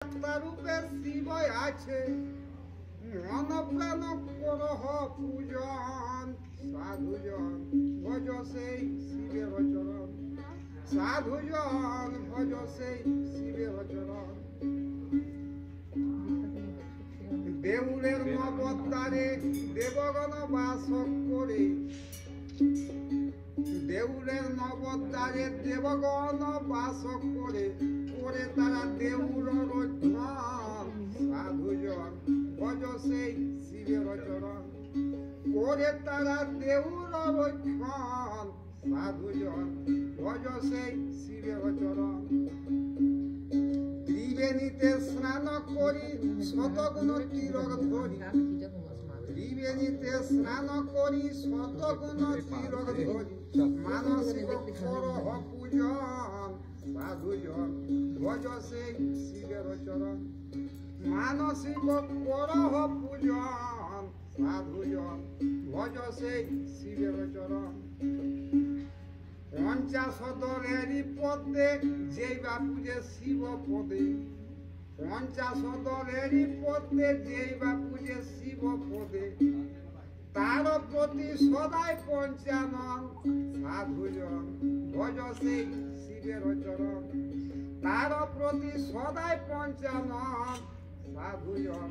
রূপে শিব আছে, মন প্রাণ করহ পূজন। সাধুজন ভজ সেই শিবের চরণ, সাধুজন ভজ সেই শিবের চরণ। দেউলের নবদ্বারে দেবগণ বাস করে, দেউলের নবদ্বারে দেবগণ বাস করে, করে তারা দেউল রক্ষণ। সাধুজন ভজ সেই শিবের চরণ, করে তারা দেউল রক্ষণ। সাধুজন ভজ সেই শিবের চরণ। ত্রিবেণীতে স্নান করি শতগুণ তীরক ধরি, ত্রিবেণীতে স্নান করি শতগুণ তীরক ধরি। মানসিক করহ পূজন। সাধুজন ভজ সেই শিবের চরণ, মানসিক করহ পূজন। সাধুজন ভজ সেই শিবের চরণ। পঞ্চাশদলেরই পদে যেই বা পূজে শিব পদে, পঞ্চাশদলেরই পদে যেই বা পূজে শিব পদে, তার প্রতি সদাই পঞ্চানন। সাধুজন ভজ সেই শিবের চরণ, তার প্রতি সদাই পঞ্চানন। সাধুজন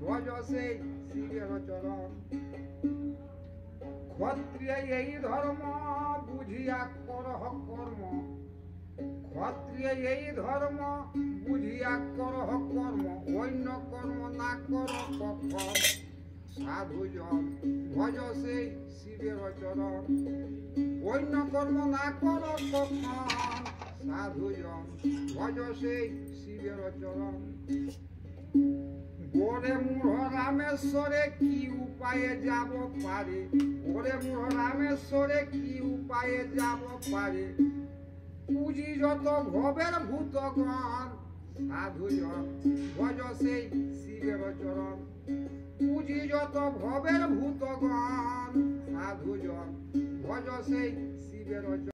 ভজ সেই শিবের চরণ। ক্ষত্রিয় এই ধর্ম বুঝিয়া করহ কর্ম, ক্ষত্রিয় এই ধর্ম বুঝিয়া করহ কর্ম। অন্য কর্ম না কর কখন। সাধুজন ভজ সেই শিবের চরণ, অন্য কর্ম না কর কখন। সাধুজন ভজ সেই শিবের চরণ। ওরে মূঢ় রামেশ্বরে কি উপায়ে যাব পারে, ওরে মূঢ় রামেশ্বরে কি উপায়ে যাব পারে। পুঁজি যত ভবের ভূতগণ। সাধুজন ভজ সেই শিবের চরণ, পুঁজি যত ভবের ভূতগণ। সাধুজন ভজ সেই শিবের চরণ।